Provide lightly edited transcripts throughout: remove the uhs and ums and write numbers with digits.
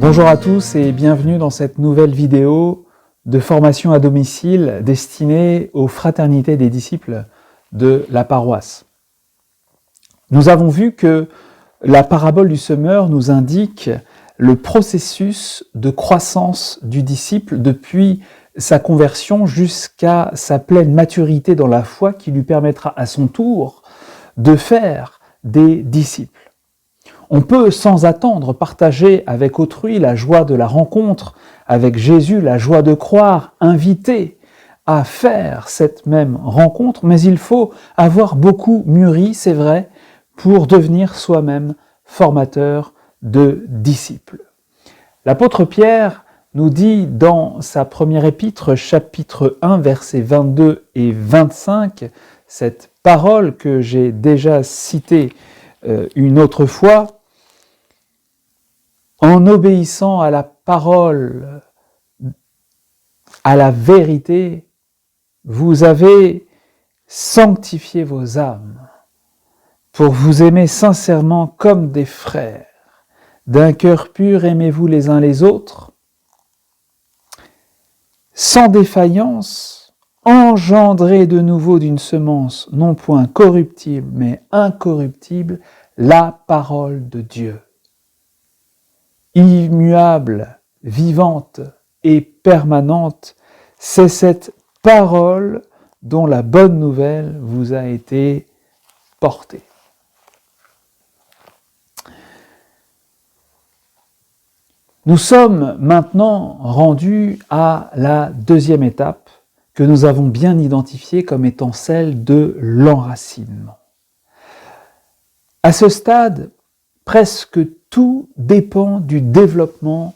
Bonjour à tous et bienvenue dans cette nouvelle vidéo de formation à domicile destinée aux fraternités des disciples de la paroisse. Nous avons vu que la parabole du semeur nous indique le processus de croissance du disciple depuis sa conversion jusqu'à sa pleine maturité dans la foi qui lui permettra à son tour de faire des disciples. On peut sans attendre partager avec autrui la joie de la rencontre avec Jésus, la joie de croire, inviter à faire cette même rencontre, mais il faut avoir beaucoup mûri, c'est vrai, pour devenir soi-même formateur de disciples. L'apôtre Pierre nous dit dans sa première épître, chapitre 1, versets 22 et 25, cette parole que j'ai déjà citée une autre fois, en obéissant à la parole, à la vérité, vous avez sanctifié vos âmes pour vous aimer sincèrement comme des frères. D'un cœur pur, aimez-vous les uns les autres, sans défaillance, engendrez de nouveau d'une semence non point corruptible, mais incorruptible, la parole de Dieu. Immuable, vivante et permanente, c'est cette parole dont la bonne nouvelle vous a été portée. Nous sommes maintenant rendus à la deuxième étape que nous avons bien identifiée comme étant celle de l'enracinement. À ce stade, presque tout dépend du développement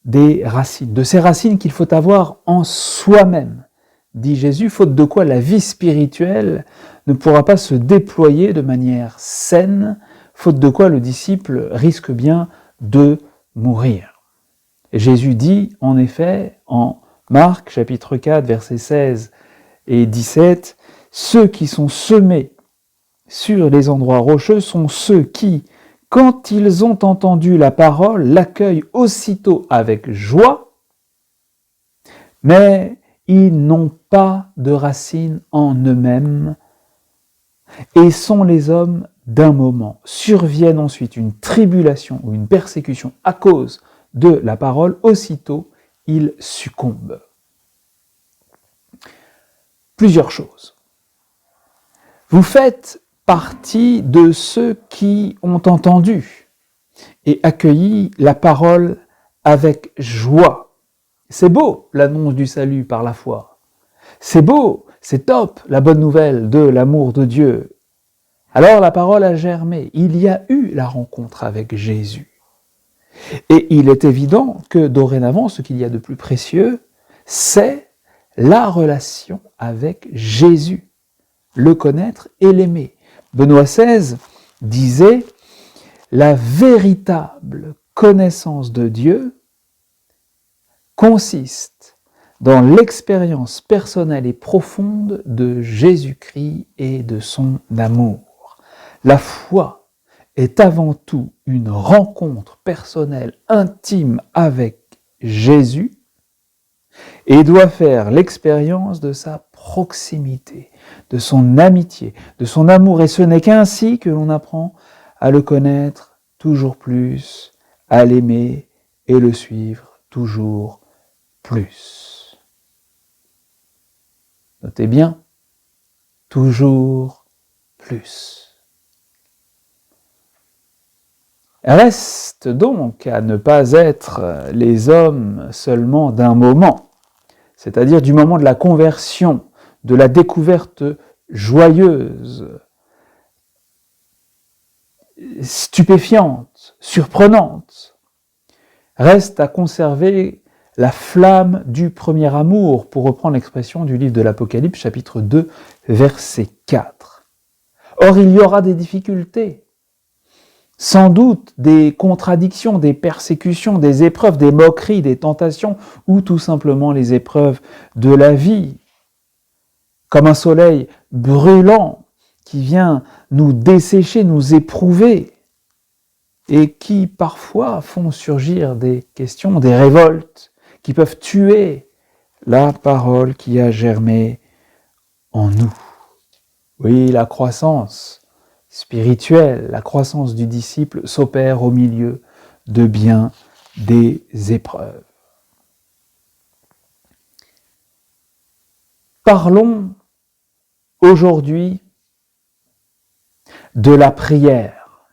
des racines, de ces racines qu'il faut avoir en soi-même, dit Jésus, faute de quoi la vie spirituelle ne pourra pas se déployer de manière saine, faute de quoi le disciple risque bien de mourir. Et Jésus dit, en effet, en Marc, chapitre 4, versets 16 et 17, « Ceux qui sont semés sur les endroits rocheux sont ceux qui, quand ils ont entendu la parole, l'accueillent aussitôt avec joie, mais ils n'ont pas de racines en eux-mêmes et sont les hommes d'un moment. Surviennent ensuite une tribulation ou une persécution à cause de la parole, aussitôt ils succombent. » Plusieurs choses. Vous faites partie de ceux qui ont entendu et accueilli la parole avec joie. C'est beau, l'annonce du salut par la foi. C'est beau, c'est top, la bonne nouvelle de l'amour de Dieu. Alors la parole a germé, il y a eu la rencontre avec Jésus. Et il est évident que dorénavant, ce qu'il y a de plus précieux, c'est la relation avec Jésus, le connaître et l'aimer. Benoît XVI disait « La véritable connaissance de Dieu consiste dans l'expérience personnelle et profonde de Jésus-Christ et de son amour. La foi est avant tout une rencontre personnelle intime avec Jésus et doit faire l'expérience de sa proximité, de son amitié, de son amour. Et ce n'est qu'ainsi que l'on apprend à le connaître toujours plus, à l'aimer et le suivre toujours plus. Notez bien, toujours plus. Reste donc à ne pas être les hommes seulement d'un moment, c'est-à-dire du moment de la conversion, de la découverte joyeuse, stupéfiante, surprenante. Reste à conserver la flamme du premier amour, pour reprendre l'expression du livre de l'Apocalypse, chapitre 2, verset 4. Or, il y aura des difficultés, sans doute des contradictions, des persécutions, des épreuves, des moqueries, des tentations, ou tout simplement les épreuves de la vie, comme un soleil brûlant qui vient nous dessécher, nous éprouver. et qui parfois font surgir des questions, des révoltes, qui peuvent tuer la parole qui a germé en nous. Oui, la croissance spirituelle, la croissance du disciple s'opère au milieu de bien des épreuves. Parlons aujourd'hui de la prière.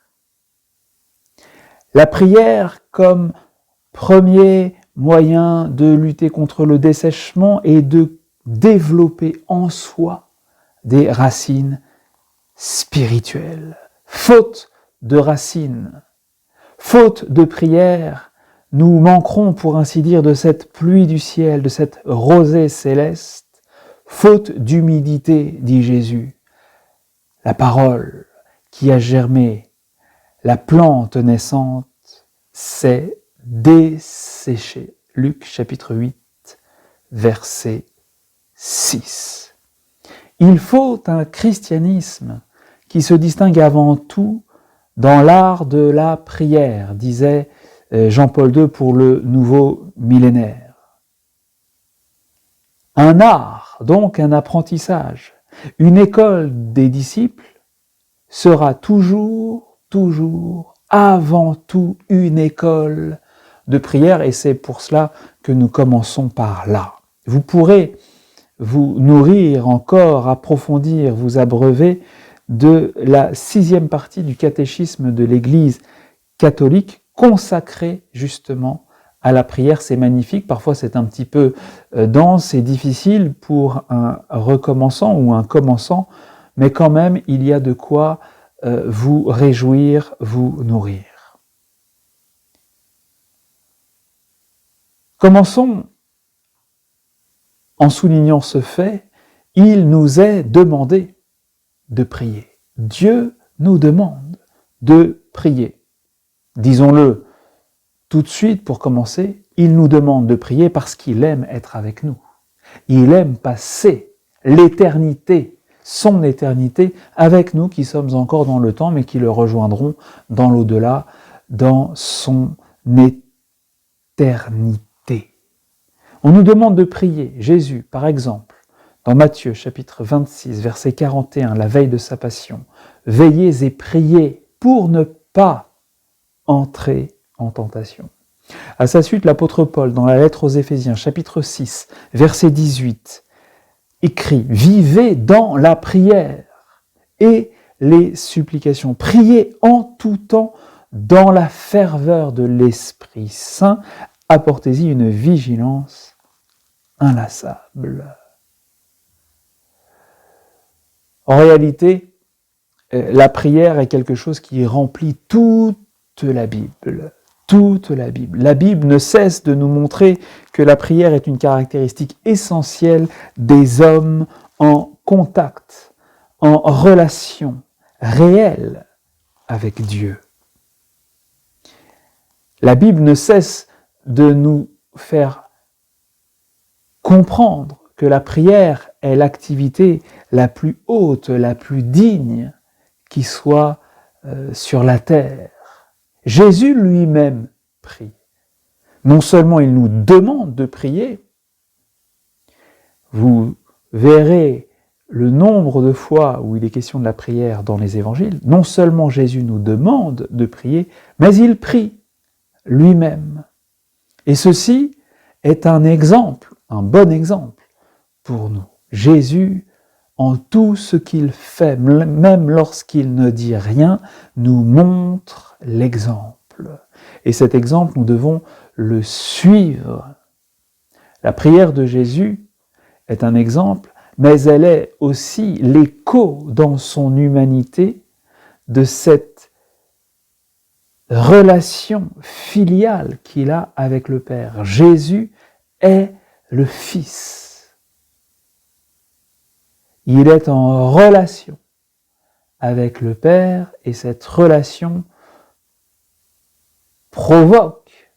La prière comme premier moyen de lutter contre le dessèchement et de développer en soi des racines spirituelles. Faute de racines, faute de prière, nous manquerons, pour ainsi dire, de cette pluie du ciel, de cette rosée céleste. Faute d'humidité, dit Jésus, la parole qui a germé, la plante naissante s'est desséchée. Luc chapitre 8, verset 6. Il faut un christianisme qui se distingue avant tout dans l'art de la prière, disait Jean-Paul II pour le nouveau millénaire. Un art, donc un apprentissage, une école des disciples sera toujours, avant tout une école de prière, et c'est pour cela que nous commençons par là. Vous pourrez vous nourrir encore, approfondir, vous abreuver de la 6e partie du catéchisme de l'Église catholique consacrée justement à la prière. C'est magnifique, parfois c'est un petit peu dense et difficile pour un recommençant ou un commençant, mais quand même il y a de quoi vous réjouir, vous nourrir. Commençons en soulignant ce fait, il nous est demandé de prier. Dieu nous demande de prier. Disons-le tout de suite pour commencer, il nous demande de prier parce qu'il aime être avec nous. Il aime passer l'éternité, son éternité, avec nous qui sommes encore dans le temps, mais qui le rejoindront dans l'au-delà, dans son éternité. On nous demande de prier. Jésus, par exemple, dans Matthieu chapitre 26, verset 41, la veille de sa passion, « Veillez et priez pour ne pas entrer en tentation. » À sa suite, l'apôtre Paul, dans la lettre aux Éphésiens, chapitre 6, verset 18, écrit « Vivez dans la prière et les supplications. Priez en tout temps dans la ferveur de l'Esprit Saint. Apportez-y une vigilance inlassable. » En réalité, la prière est quelque chose qui remplit toute la Bible. Toute la Bible. La Bible ne cesse de nous montrer que la prière est une caractéristique essentielle des hommes en contact, en relation réelle avec Dieu. La Bible ne cesse de nous faire comprendre que la prière est l'activité la plus haute, la plus digne qui soit sur la terre. Jésus lui-même prie. Non seulement il nous demande de prier, vous verrez le nombre de fois où il est question de la prière dans les évangiles, non seulement Jésus nous demande de prier, mais il prie lui-même. Et ceci est un exemple, un bon exemple pour nous. Jésus, en tout ce qu'il fait, même lorsqu'il ne dit rien, nous montre l'exemple. Et cet exemple, nous devons le suivre. La prière de Jésus est un exemple, mais elle est aussi l'écho dans son humanité de cette relation filiale qu'il a avec le Père. Jésus est le Fils. Il est en relation avec le Père et cette relation provoque,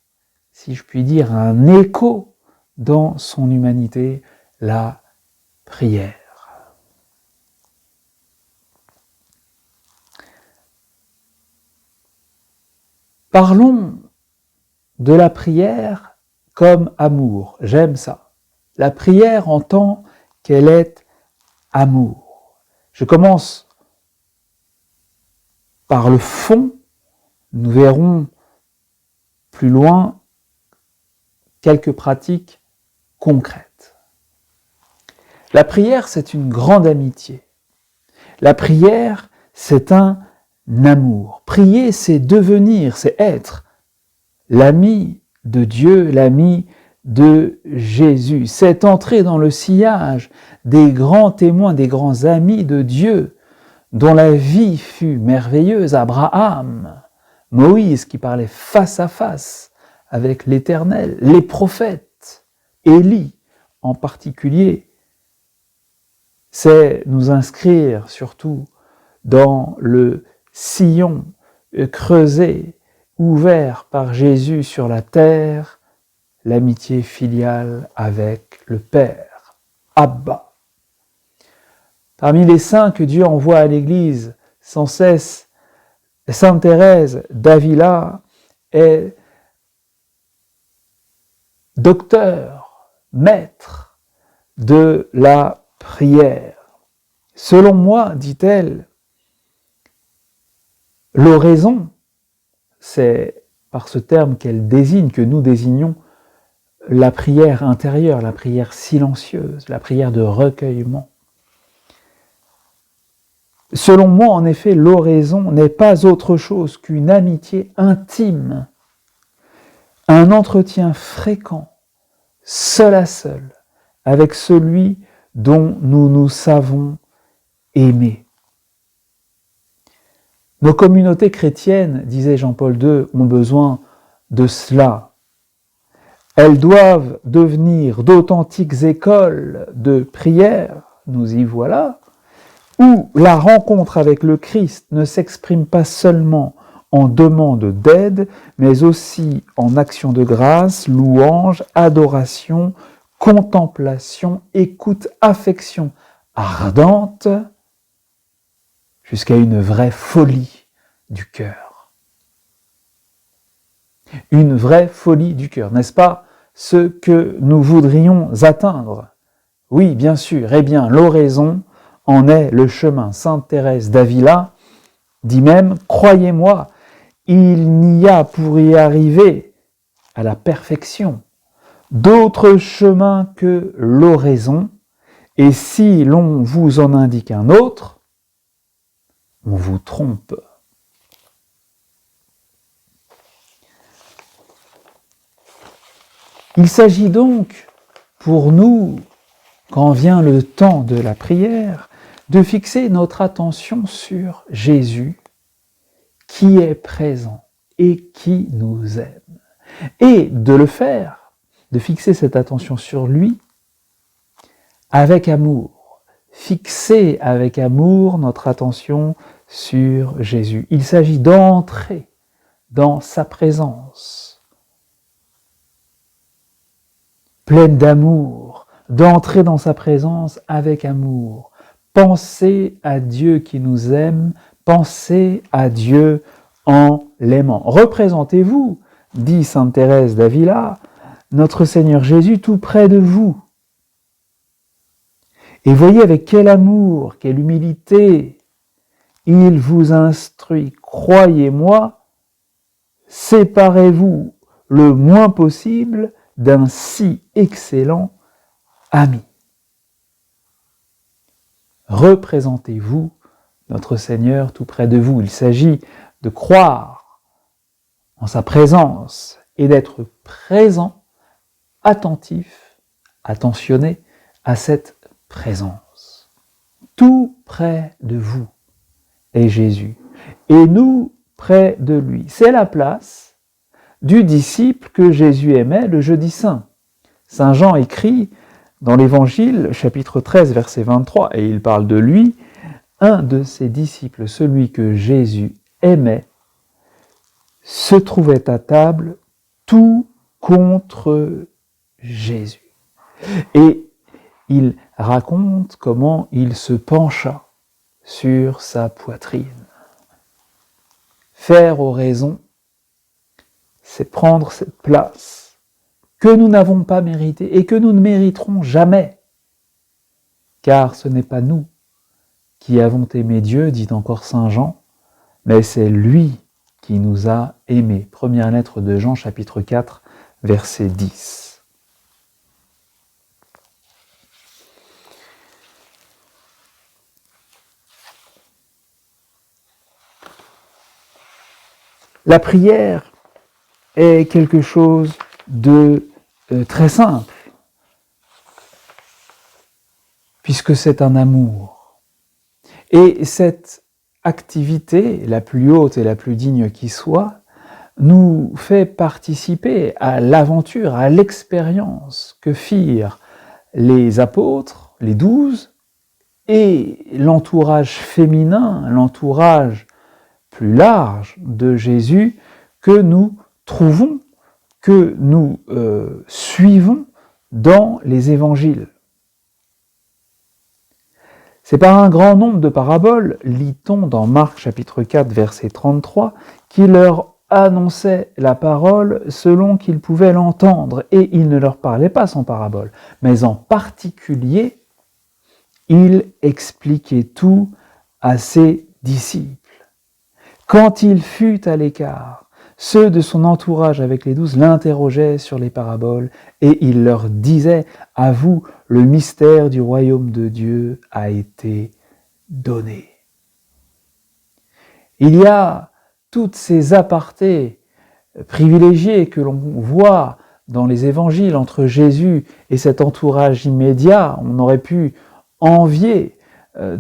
si je puis dire, un écho dans son humanité, la prière. Parlons de la prière comme amour. J'aime ça. La prière en tant qu'elle est amour. Je commence par le fond. Nous verrons plus loin quelques pratiques concrètes. La prière, c'est une grande amitié. La prière, c'est un amour. Prier, c'est devenir, c'est être l'ami de Dieu, l'ami de Jésus. C'est entrer dans le sillage des grands témoins, des grands amis de Dieu, dont la vie fut merveilleuse. Abraham, Moïse qui parlait face à face avec l'Éternel, les prophètes, Élie en particulier. C'est nous inscrire surtout dans le sillon creusé, ouvert par Jésus sur la terre, l'amitié filiale avec le Père, Abba. Parmi les saints que Dieu envoie à l'Église sans cesse, Sainte Thérèse d'Avila est docteur, maître de la prière. Selon moi, dit-elle, l'oraison, c'est par ce terme qu'elle désigne, que nous désignons la prière intérieure, la prière silencieuse, la prière de recueillement. Selon moi, en effet, l'oraison n'est pas autre chose qu'une amitié intime, un entretien fréquent, seul à seul, avec celui dont nous nous savons aimer. Nos communautés chrétiennes, disait Jean-Paul II, ont besoin de cela. Elles doivent devenir d'authentiques écoles de prière, nous y voilà, où la rencontre avec le Christ ne s'exprime pas seulement en demande d'aide, mais aussi en action de grâce, louange, adoration, contemplation, écoute, affection ardente, jusqu'à une vraie folie du cœur. Une vraie folie du cœur, n'est-ce pas ce que nous voudrions atteindre? Oui, bien sûr, eh bien, l'oraison en est le chemin. Sainte Thérèse d'Avila dit même, croyez-moi, il n'y a pour y arriver à la perfection d'autres chemins que l'oraison, et si l'on vous en indique un autre, on vous trompe. Il s'agit donc pour nous, quand vient le temps de la prière, de fixer notre attention sur Jésus, qui est présent et qui nous aime. Et de le faire, de fixer cette attention sur lui avec amour. Fixer avec amour notre attention sur Jésus. Il s'agit d'entrer dans sa présence, pleine d'amour, d'entrer dans sa présence avec amour. Penser à Dieu qui nous aime, penser à Dieu en l'aimant. Représentez-vous, dit Sainte Thérèse d'Avila, notre Seigneur Jésus tout près de vous. Et voyez avec quel amour, quelle humilité il vous instruit. Croyez-moi, séparez-vous le moins possible d'un si excellent ami. Représentez-vous notre Seigneur tout près de vous. Il s'agit de croire en sa présence et d'être présent, attentif, attentionné à cette présence. Tout près de vous est Jésus et nous près de lui. C'est la place du disciple que Jésus aimait le jeudi saint. Saint Jean écrit dans l'Évangile, chapitre 13, verset 23, et il parle de lui, un de ses disciples, celui que Jésus aimait, se trouvait à table tout contre Jésus. Et il raconte comment il se pencha sur sa poitrine. Faire oraison c'est prendre cette place que nous n'avons pas méritée et que nous ne mériterons jamais. Car ce n'est pas nous qui avons aimé Dieu, dit encore saint Jean, mais c'est lui qui nous a aimés. Première lettre de Jean, chapitre 4, verset 10. La prière est quelque chose de très simple, puisque c'est un amour. Et cette activité, la plus haute et la plus digne qui soit, nous fait participer à l'aventure, à l'expérience que firent les apôtres, les 12, et l'entourage féminin, l'entourage plus large de Jésus que nous trouvons, que nous suivons dans les évangiles. C'est par un grand nombre de paraboles, lit-on dans Marc chapitre 4 verset 33, qui leur annonçait la parole selon qu'ils pouvaient l'entendre, et il ne leur parlait pas sans parabole, mais en particulier, il expliquait tout à ses disciples. Quand il fut à l'écart, ceux de son entourage avec les 12 l'interrogeaient sur les paraboles et il leur disait « À vous, le mystère du royaume de Dieu a été donné. » Il y a toutes ces apartés privilégiés que l'on voit dans les évangiles entre Jésus et cet entourage immédiat. On aurait pu envier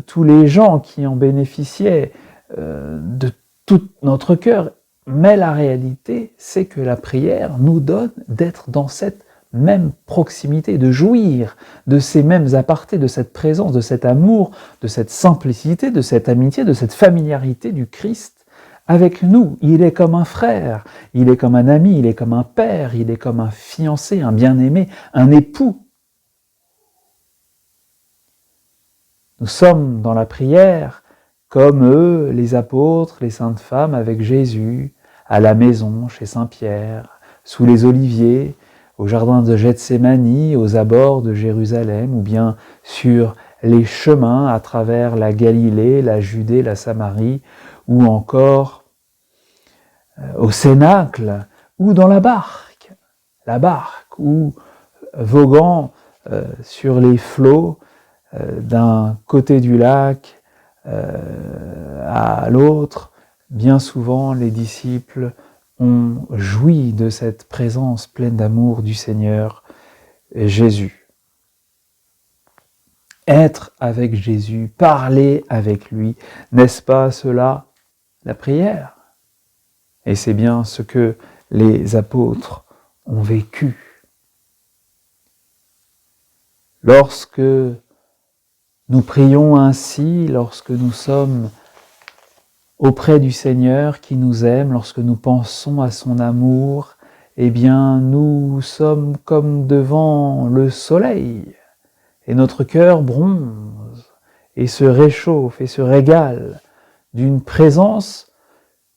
tous les gens qui en bénéficiaient de tout notre cœur, mais la réalité, c'est que la prière nous donne d'être dans cette même proximité, de jouir de ces mêmes apartés, de cette présence, de cet amour, de cette simplicité, de cette amitié, de cette familiarité du Christ avec nous. Il est comme un frère, il est comme un ami, il est comme un père, il est comme un fiancé, un bien-aimé, un époux. Nous sommes dans la prière comme eux, les apôtres, les saintes femmes, avec Jésus, à la maison, chez Saint-Pierre, sous les oliviers, au jardin de Gethsémani, aux abords de Jérusalem, ou bien sur les chemins à travers la Galilée, la Judée, la Samarie, ou encore au Cénacle, ou dans la barque, ou voguant sur les flots d'un côté du lac, à l'autre, bien souvent les disciples ont joui de cette présence pleine d'amour du Seigneur Jésus. Être avec Jésus, parler avec lui, n'est-ce pas cela la prière? Et c'est bien ce que les apôtres ont vécu. Lorsque nous prions ainsi, lorsque nous sommes auprès du Seigneur qui nous aime, lorsque nous pensons à son amour, eh bien nous sommes comme devant le soleil, et notre cœur bronze, et se réchauffe, et se régale d'une présence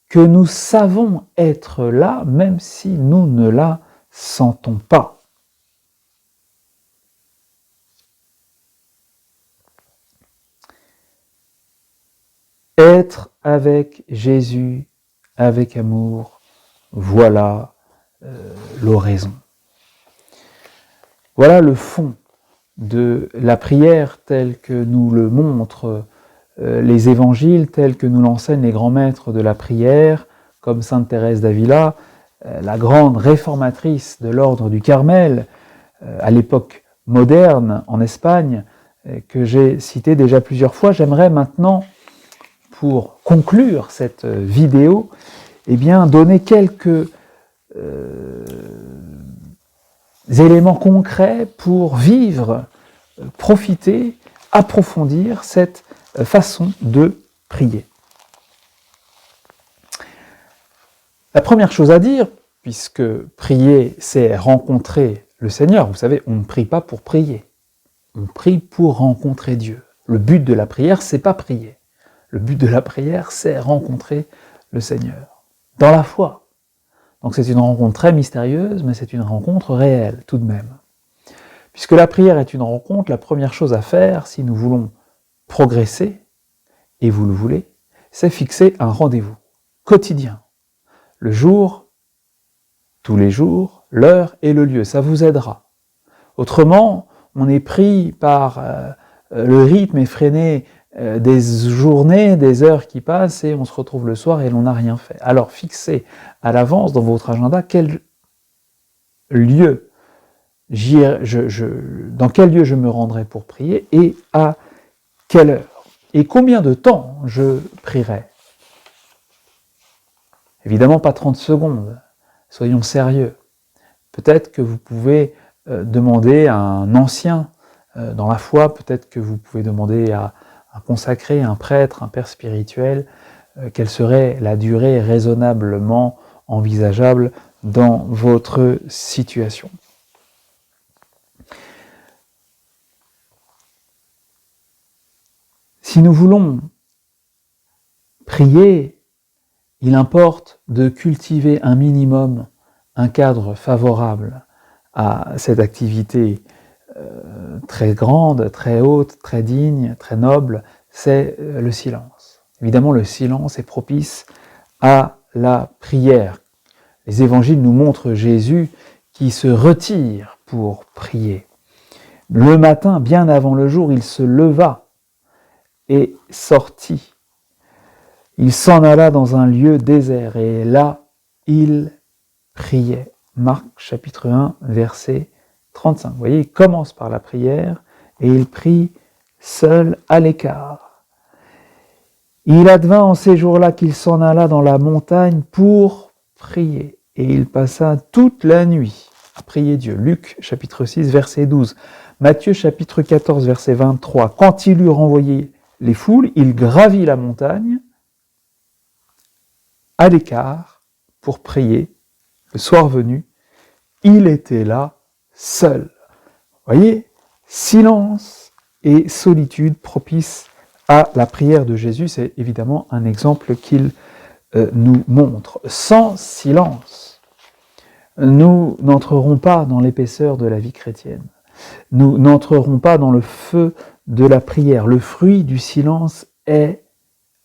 que nous savons être là, même si nous ne la sentons pas. Être avec Jésus, avec amour, voilà l'oraison. Voilà le fond de la prière telle que nous le montrent les évangiles, tels que nous l'enseignent les grands maîtres de la prière, comme sainte Thérèse d'Avila, la grande réformatrice de l'ordre du Carmel, à l'époque moderne en Espagne, que j'ai cité déjà plusieurs fois. J'aimerais maintenant, pour conclure cette vidéo, eh bien, donner quelques éléments concrets pour vivre, profiter, approfondir cette façon de prier. La première chose à dire, puisque prier, c'est rencontrer le Seigneur, vous savez, on ne prie pas pour prier, on prie pour rencontrer Dieu. Le but de la prière, c'est pas prier. Le but de la prière, c'est rencontrer le Seigneur. Dans la foi, Donc c'est une rencontre très mystérieuse, mais c'est une rencontre réelle tout de même. Puisque la prière est une rencontre, la première chose à faire, si nous voulons progresser, et vous le voulez, c'est fixer un rendez-vous quotidien. Le jour, tous les jours, l'heure et le lieu, ça vous aidera. Autrement, on est pris par le rythme effréné des journées, des heures qui passent, et on se retrouve le soir et l'on n'a rien fait. Alors fixez à l'avance dans votre agenda quel lieu, dans quel lieu je me rendrai pour prier et à quelle heure. Et combien de temps je prierai. Évidemment pas 30 secondes, soyons sérieux. Peut-être que vous pouvez demander à un ancien dans la foi, peut-être que vous pouvez demander à un consacré, un prêtre, un père spirituel, quelle serait la durée raisonnablement envisageable dans votre situation. Si nous voulons prier, il importe de cultiver un minimum, un cadre favorable à cette activité très grande, très haute, très digne, très noble, c'est le silence. Évidemment, le silence est propice à la prière. Les évangiles nous montrent Jésus qui se retire pour prier. Le matin, bien avant le jour, il se leva et sortit. Il s'en alla dans un lieu désert et là, il priait. Marc chapitre 1, verset 35. Vous voyez, il commence par la prière et il prie seul à l'écart. Il advint en ces jours-là qu'il s'en alla dans la montagne pour prier et il passa toute la nuit à prier Dieu. Luc chapitre 6, verset 12. Matthieu chapitre 14, verset 23. Quand il eut renvoyé les foules, il gravit la montagne à l'écart pour prier. Le soir venu, il était là seul. Vous voyez, silence et solitude propice à la prière de Jésus, c'est évidemment un exemple qu'il nous montre. Sans silence, nous n'entrerons pas dans l'épaisseur de la vie chrétienne. Nous n'entrerons pas dans le feu de la prière. Le fruit du silence est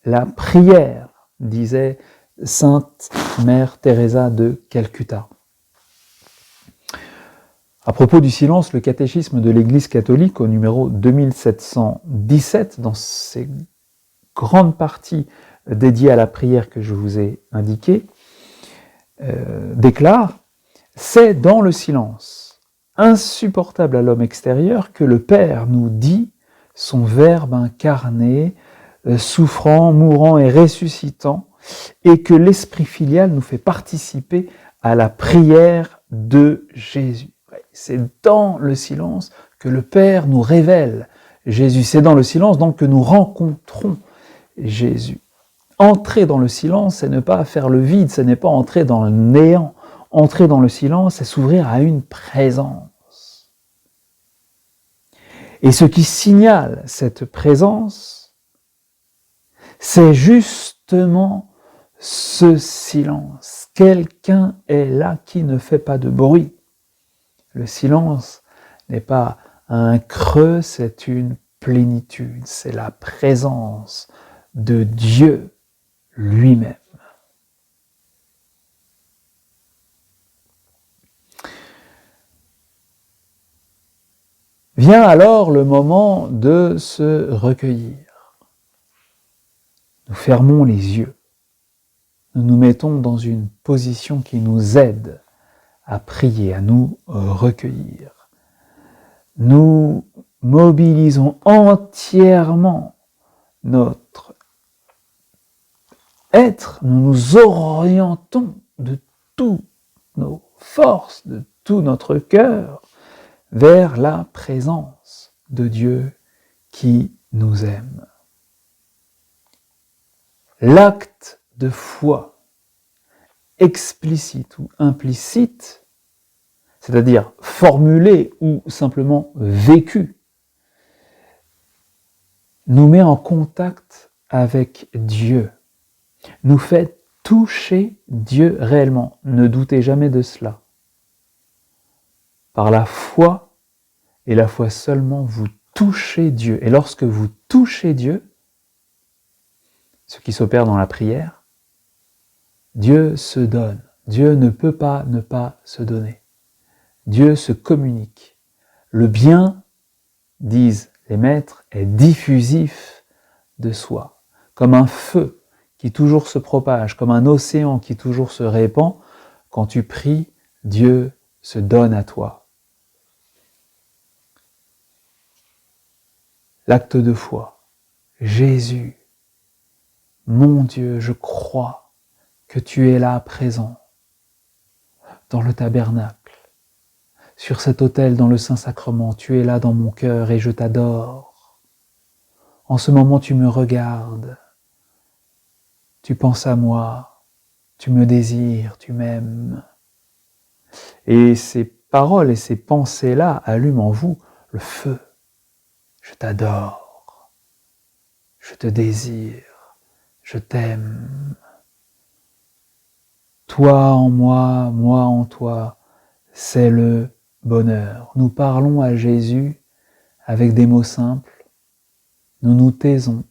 la prière, disait Sainte Mère Teresa de Calcutta. À propos du silence, le catéchisme de l'Église catholique, au numéro 2717, dans ses grandes parties dédiées à la prière que je vous ai indiquées, déclare « C'est dans le silence, insupportable à l'homme extérieur, que le Père nous dit son Verbe incarné, souffrant, mourant et ressuscitant, et que l'Esprit filial nous fait participer à la prière de Jésus. » C'est dans le silence que le Père nous révèle Jésus. C'est dans le silence donc que nous rencontrons Jésus. Entrer dans le silence, c'est ne pas faire le vide, ce n'est pas entrer dans le néant. Entrer dans le silence, c'est s'ouvrir à une présence. Et ce qui signale cette présence, c'est justement ce silence. Quelqu'un est là qui ne fait pas de bruit. Le silence n'est pas un creux, c'est une plénitude, c'est la présence de Dieu lui-même. Vient alors le moment de se recueillir. Nous fermons les yeux. Nous nous mettons dans une position qui nous aide à prier, à nous recueillir. Nous mobilisons entièrement notre être, nous nous orientons de toutes nos forces, de tout notre cœur, vers la présence de Dieu qui nous aime. L'acte de foi, explicite ou implicite, c'est-à-dire formulé ou simplement vécu, nous met en contact avec Dieu, nous fait touchez Dieu réellement. Ne doutez jamais de cela. Par la foi, et la foi seulement, vous touchez Dieu. Et lorsque vous touchez Dieu, ce qui s'opère dans la prière, Dieu se donne. Dieu ne peut pas ne pas se donner. Dieu se communique. Le bien, disent les maîtres, est diffusif de soi. Comme un feu qui toujours se propage, comme un océan qui toujours se répand, quand tu pries, Dieu se donne à toi. L'acte de foi. Jésus, mon Dieu, je crois que tu es là présent, dans le tabernacle, sur cet autel dans le Saint-Sacrement, tu es là dans mon cœur et je t'adore. En ce moment, tu me regardes, tu penses à moi, tu me désires, tu m'aimes. Et ces paroles et ces pensées-là allument en vous le feu. Je t'adore, je te désire, je t'aime. Toi en moi, moi en toi, c'est le bonheur. Nous parlons à Jésus avec des mots simples, nous nous taisons,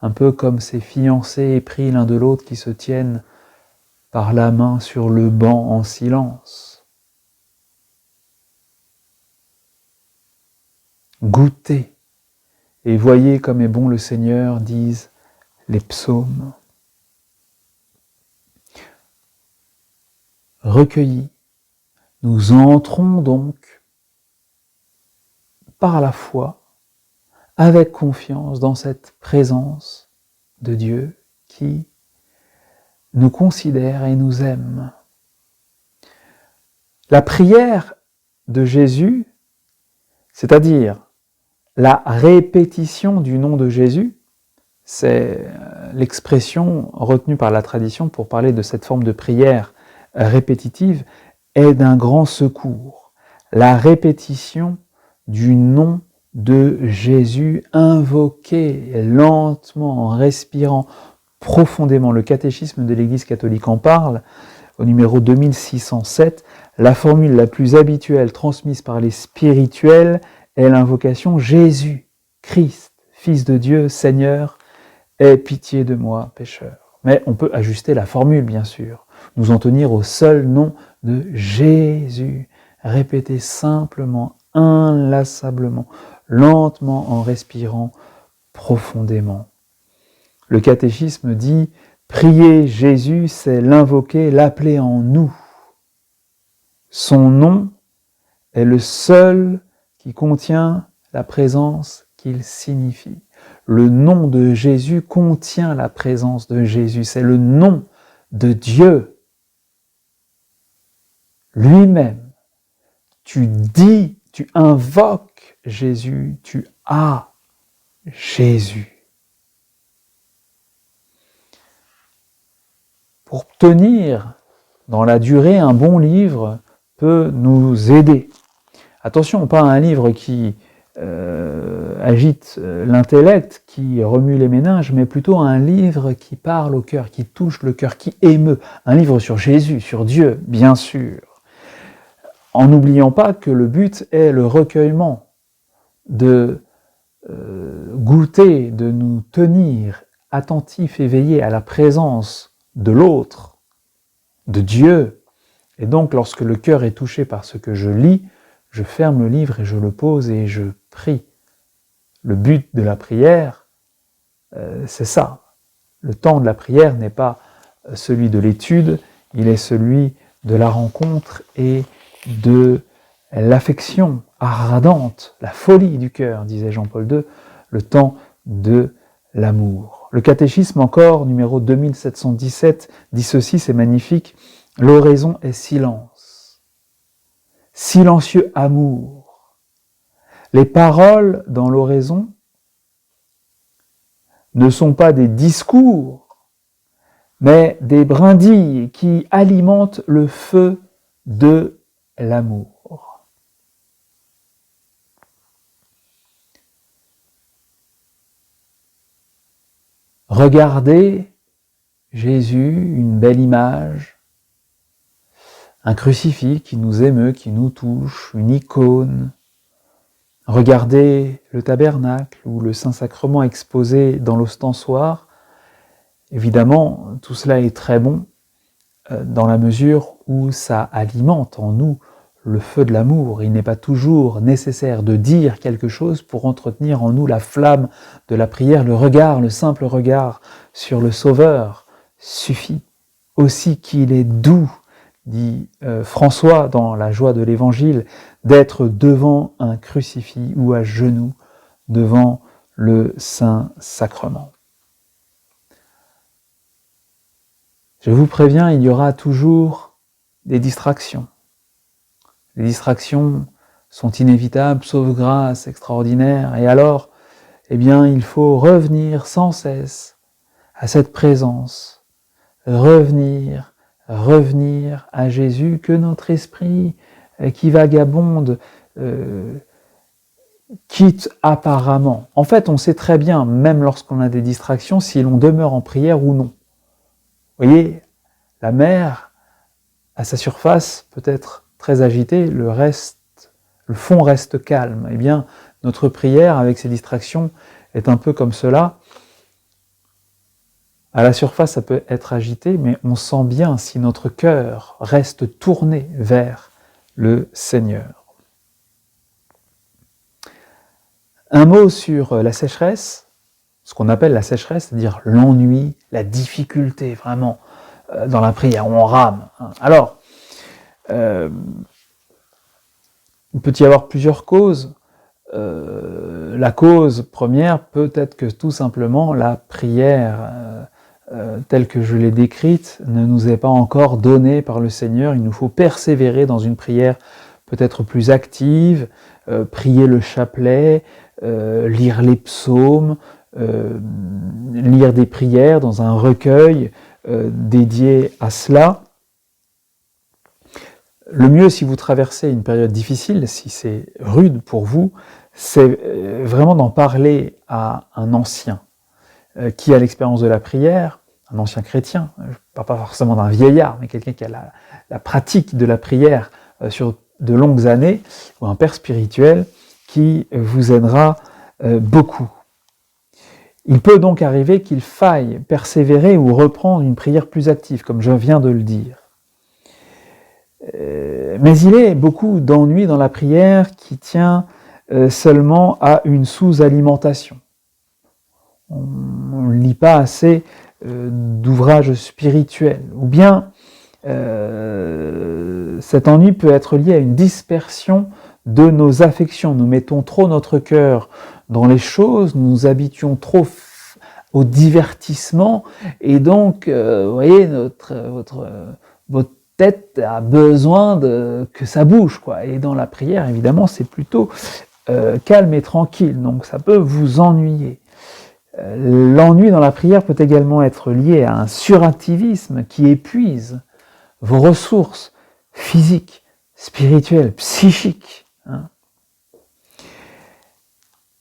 un peu comme ces fiancés épris l'un de l'autre qui se tiennent par la main sur le banc en silence. Goûtez et voyez comme est bon le Seigneur, disent les psaumes. Recueillis, nous entrons donc par la foi, avec confiance dans cette présence de Dieu qui nous considère et nous aime. La prière de Jésus, c'est-à-dire la répétition du nom de Jésus, c'est l'expression retenue par la tradition pour parler de cette forme de prière répétitive, est d'un grand secours. La répétition du nom de Jésus invoqué lentement, en respirant profondément. Le catéchisme de l'Église catholique en parle, au numéro 2607, la formule la plus habituelle transmise par les spirituels est l'invocation « Jésus, Christ, Fils de Dieu, Seigneur, aie pitié de moi, pécheur ». Mais on peut ajuster la formule, bien sûr, nous en tenir au seul nom de Jésus, répéter simplement, inlassablement, lentement en respirant profondément. Le catéchisme dit « Prier Jésus, c'est l'invoquer, l'appeler en nous ». Son nom est le seul qui contient la présence qu'il signifie. Le nom de Jésus contient la présence de Jésus. C'est le nom de Dieu lui-même. Tu dis, tu invoques Jésus, tu as Jésus. Pour tenir dans la durée, un bon livre peut nous aider. Attention, pas un livre qui agite l'intellect, qui remue les méninges, mais plutôt un livre qui parle au cœur, qui touche le cœur, qui émeut. Un livre sur Jésus, sur Dieu, bien sûr. En n'oubliant pas que le but est le recueillement, de goûter, de nous tenir attentifs, éveillés à la présence de l'autre, de Dieu. Et donc, lorsque le cœur est touché par ce que je lis, je ferme le livre et je le pose et je prie. Le but de la prière, c'est ça. Le temps de la prière n'est pas celui de l'étude, il est celui de la rencontre et de l'affection ardente, la folie du cœur, disait Jean-Paul II, le temps de l'amour. Le catéchisme encore, numéro 2717, dit ceci, c'est magnifique, l'oraison est silence, silencieux amour. Les paroles dans l'oraison ne sont pas des discours, mais des brindilles qui alimentent le feu de l'amour. Regardez Jésus, une belle image, un crucifix qui nous émeut, qui nous touche, une icône. Regardez le tabernacle ou le Saint-Sacrement exposé dans l'ostensoir. Évidemment, tout cela est très bon dans la mesure où ça alimente en nous le feu de l'amour. Il n'est pas toujours nécessaire de dire quelque chose pour entretenir en nous la flamme de la prière. Le regard, le simple regard sur le Sauveur suffit. Aussi qu'il est doux, dit François dans la joie de l'Évangile, d'être devant un crucifix ou à genoux devant le Saint-Sacrement. Je vous préviens, il y aura toujours des distractions. Les distractions sont inévitables, sauf grâce extraordinaire. Et alors, eh bien, il faut revenir sans cesse à cette présence. Revenir à Jésus, que notre esprit qui vagabonde quitte apparemment. En fait, on sait très bien, même lorsqu'on a des distractions, si l'on demeure en prière ou non. Vous voyez, la mer, à sa surface, peut être très agitée, le fond reste calme. Eh bien, notre prière, avec ses distractions, est un peu comme cela. À la surface, ça peut être agité, mais on sent bien si notre cœur reste tourné vers le Seigneur. Un mot sur la sécheresse, ce qu'on appelle la sécheresse, c'est-à-dire l'ennui, la difficulté, vraiment, dans la prière, on rame. Alors, il peut y avoir plusieurs causes. La cause première peut être que tout simplement la prière telle que je l'ai décrite ne nous est pas encore donnée par le Seigneur. Il nous faut persévérer dans une prière peut-être plus active, prier le chapelet, lire les psaumes, lire des prières dans un recueil dédié à cela. Le mieux, si vous traversez une période difficile, si c'est rude pour vous, c'est vraiment d'en parler à un ancien qui a l'expérience de la prière, un ancien chrétien, je ne parle pas forcément d'un vieillard, mais quelqu'un qui a la pratique de la prière sur de longues années, ou un père spirituel qui vous aidera beaucoup. Il peut donc arriver qu'il faille persévérer ou reprendre une prière plus active, comme je viens de le dire. Mais il est beaucoup d'ennui dans la prière qui tient seulement à une sous-alimentation. On ne lit pas assez d'ouvrages spirituels. Ou bien cet ennui peut être lié à une dispersion de nos affections. Nous mettons trop notre cœur dans les choses, nous nous habituons trop au divertissement, et donc, vous voyez, votre tête a besoin que ça bouge, quoi. Et dans la prière, évidemment, c'est plutôt calme et tranquille, donc ça peut vous ennuyer. L'ennui dans la prière peut également être lié à un suractivisme qui épuise vos ressources physiques, spirituelles, psychiques.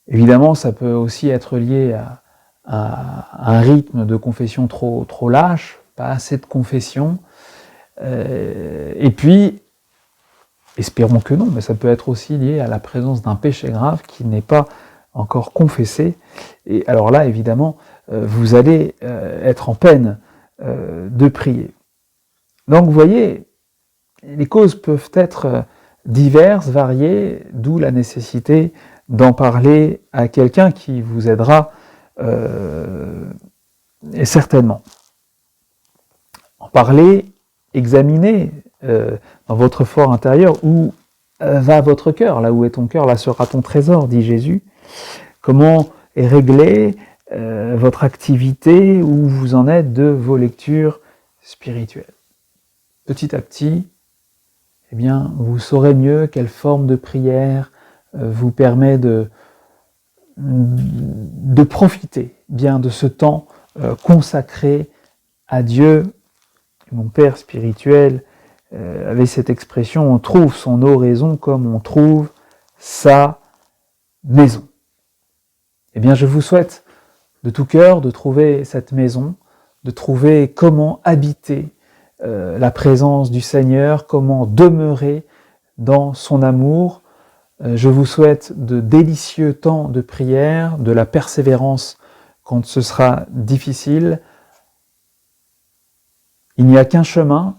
Évidemment, ça peut aussi être lié à un rythme de confession trop lâche, pas assez de confession. Et puis, espérons que non, mais ça peut être aussi lié à la présence d'un péché grave qui n'est pas encore confessé. Et alors là, évidemment, vous allez être en peine de prier. Donc, vous voyez, les causes peuvent être diverses, variées, d'où la nécessité d'en parler à quelqu'un qui vous aidera certainement. En parler, examiner dans votre fort intérieur où va votre cœur. Là où est ton cœur, là sera ton trésor, dit Jésus. Comment est réglée votre activité, où vous en êtes de vos lectures spirituelles. Petit à petit, eh bien, vous saurez mieux quelle forme de prière vous permet de profiter bien de ce temps consacré à Dieu. Mon père spirituel avait cette expression, on trouve son oraison comme on trouve sa maison. Eh bien, je vous souhaite de tout cœur de trouver cette maison de trouver comment habiter la présence du Seigneur, comment demeurer dans son amour. Je vous souhaite de délicieux temps de prière, de la persévérance quand ce sera difficile. Il n'y a qu'un chemin,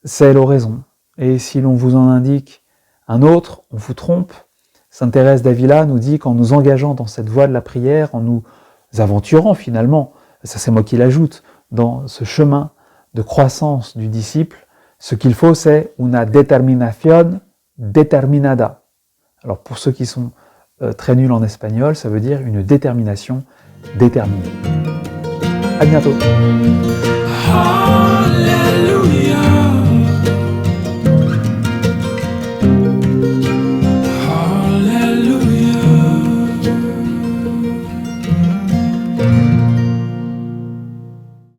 c'est l'oraison. Et si l'on vous en indique un autre, on vous trompe. Sainte Thérèse d'Avila nous dit qu'en nous engageant dans cette voie de la prière, en nous aventurant finalement, ça c'est moi qui l'ajoute, dans ce chemin de croissance du disciple, ce qu'il faut c'est una determinación determinada. Alors pour ceux qui sont très nuls en espagnol, ça veut dire une détermination déterminée. À bientôt. Hallelujah.